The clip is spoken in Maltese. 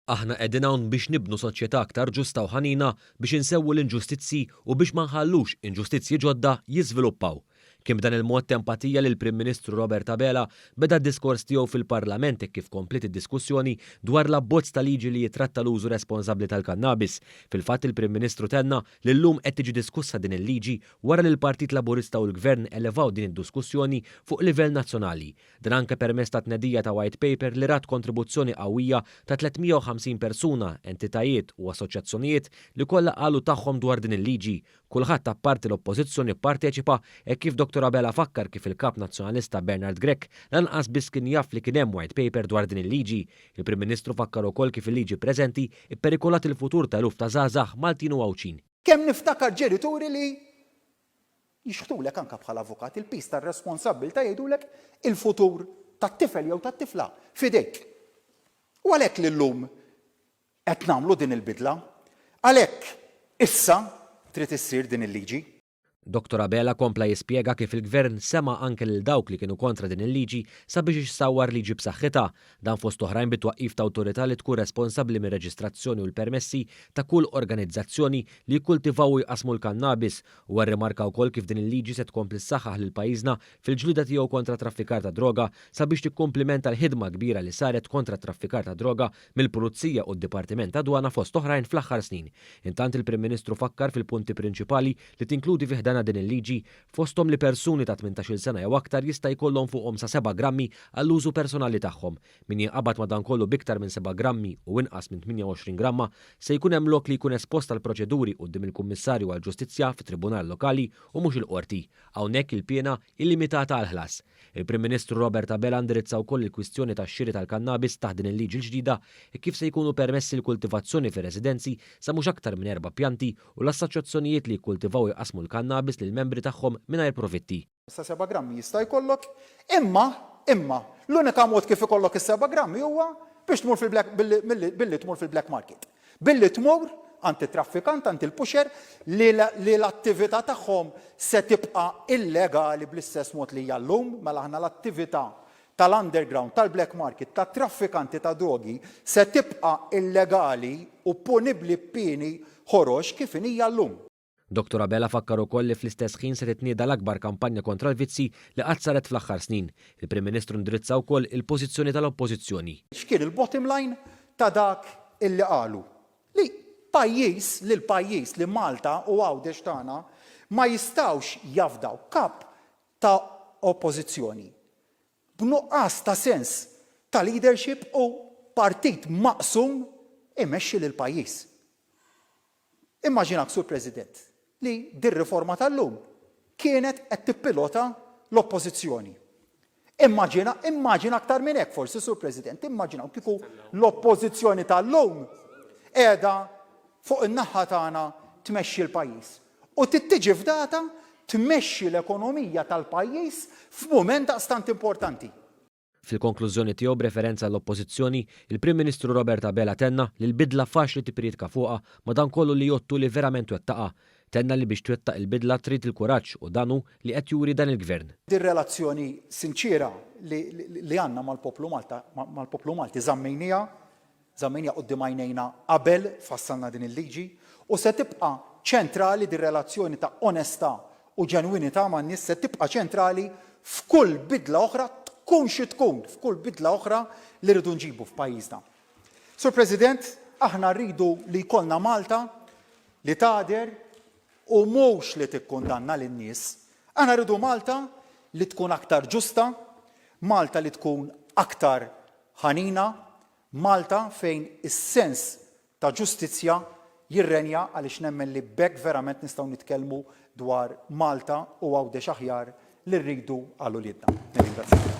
Aħna qegħdin hawn biex nibnu soċjetà aktar ġusta u ħanina biex insewwu l-inġustizzi u biex ma nħallux inġustizzji ġodda jiżviluppaw. Kien b'dan il-mod empatija lil Prim Ministru Robert Abela beda d-diskors tiegħu fil-Parlament kif komplet id-diskussjoni dwar l-abbozz ta' liġi li jitratta l-użu responsabbli tal-kannabis. Fil-fatt il-Prim Ministru tenna li llum qed tiġi diskussa din il-liġi wara li l-Partit Laburista u l-Gvern elevaw din id-diskussjoni fuq livell nazzjonali. Dan anke permezz ta' tnedija ta' white paper li rat kontribuzzjoni qawwija ta' 350 persuna, entitajiet u assoċjazzjonijiet li kollha qalu tagħhom dwar din il-liġi. Kulħadd apparti l-Oppożizzjoni pparteċipa e kif Dr. Abela fakkar kif il-kap nazzjonalista Bernard Grech lanqas biss kien jaf li kien hemm white paper dwar din il-liġi. Il-Prim Ministru fakkar ukoll kif il-liġi preżenti ipperikolat il-futur ta' eluf ta' żgħażagħ Maltin u Għawċin. Kemm niftakar ġenituri li jixħdulek anke bħala avukat il-pis tar-responsabbilta jgħidulek il-futur tat-tifel jew tat-tifla f'idejk. U għalhekk li llum qed nagħmlu din il-bidla, għalhekk issa trid issir din il-liġi. Dr. Abela kompla jispjega kif il-Gvern sema anke lil dawk li kienu kontra din il-liġi sabiex issawwar liġi b'saħħitha, dan fost oħrajn bit-twaqqif ta' awtorità li tkun responsabbli mir-reġistrazzjoni u l-permessi ta' kull organizzazzjoni li jikkultivaw u jqasmu l-kannabis u rrimarka wkoll kif din il-liġi se tkompli ssaħħaħ lil pajjiżna fil-ġlida tiegħu kontra traffikar ta' droga sabiex tikkumplimenta l-ħidma kbira li saret kontra traffikar ta' droga mill-Pulizija u d-Dipartiment ta' Dwana fost oħrajn fl-aħħar snin. Intant il-Prim Ministru fakkar fil-punti prinċipali li tinkludi fih din il-liġi fosthom li persuni ta' 18 sena jew aktar jista' jkollhom fuqhom sa 7 grammi għall-użu personali tagħhom. Min jinqabad madankollu biktar minn 7 grammi u inqas minn 28 gramma se jkun hemm lok li jkun espost għal proċeduri quddiem il-Kummissarju għall-Ġustizzja fit-Tribunal Lokali u mhux il-Qorti. Hawnhekk il-pjena illimitata għal ħlas. Il-Prim Ministru Robert Abela indirizza wkoll il-kwistjoni tax-xiri tal-kannabis taħt din il-liġi l-ġdida e kif se jkunu permessi l-kultivazzjoni fir-residenzi sa mhux aktar minn 4 pjanti u l-assoċjazzjonijiet li jkultivaw jqasmu l-kannabis lill-membri tagħhom mingħajr profitti. Sa 7 grammi jista' jkollok, imma l-unika mod kif ikollok is-7 grammi huwa biex tmur billi tmur fil-black market. Billi tmur għand it-traffikant, għand il-pusher li l-attività tagħhom se tibqa' illegali bl-istess mod li hija llum, mela aħna l-attività tal-underground, tal-black market, tat-traffikanti ta' drogi se tibqa' illegali u punibbli b'pieni ħorox kif hija llum. Dr. Abela fakkar ukoll li fl-istess ħin se titnieda l-akbar kampanja kontra l-vizzi li qatt saret fl-aħħar snin. Il-Prim Ministru indirizza wkoll il-pożizzjoni tal-Oppożizzjoni. X'kien il-bottom line ta' dak illi qalu li pajjiż li Malta u Għawdex tagħna ma jistgħux jafdaw kap ta' oppożizzjoni b'nuqqas ta' sens ta' leadership u partit maqsum imexxi lil pajjiż. Immaġinak, Sur President, li dir-riforma tal-lum kienet qed tippilota l-oppożizzjoni. Immaġina aktar minn hekk forsi, Sur President, immaġinaw kieku l-oppożizzjoni tal-lum qiegħda fuq in-naħa tagħna tmexxi l-pajjiż. U tittiġi f'data tmexxi l-ekonomija tal-pajjiż f'mument daqstant importanti. Fil-konklużjoni tiegħu b'referenza l-Oppożizzjoni, il-Prim Ministru Robert Abela tenna li l-bidla faċli tipriedka fuqha madankollu li jottu li verament wettaqa'. Tenna li biex twettaq il-bidla trid il-kuraġġ u danu li qed juri dan il-Gvern. Dir-relazzjoni sinċira li għandna mal-poplu Malti żammejnija quddiem għajnejna qabel fassalna din il-liġi u se tibqa' ċentrali dir-relazzjoni ta' onestà u ġenwinità man-nies se tibqa' ċentrali f'kull bidla oħra tkun xi tkun, f'kull bidla oħra li rridu nġibu f'pajjiżna. Sur President, aħna rridu li jkollna Malta li tagħder u mhux li tikkundanna lin-nies. Aħna rridu Malta li tkun aktar ġusta, Malta li tkun aktar ħanina, Malta fejn is-sens ta' ġustizzja jirrenja għaliex nemmen li bekk verament nistgħu nitkellmu dwar Malta u Għawdex aħjar li rridu għal uliedna.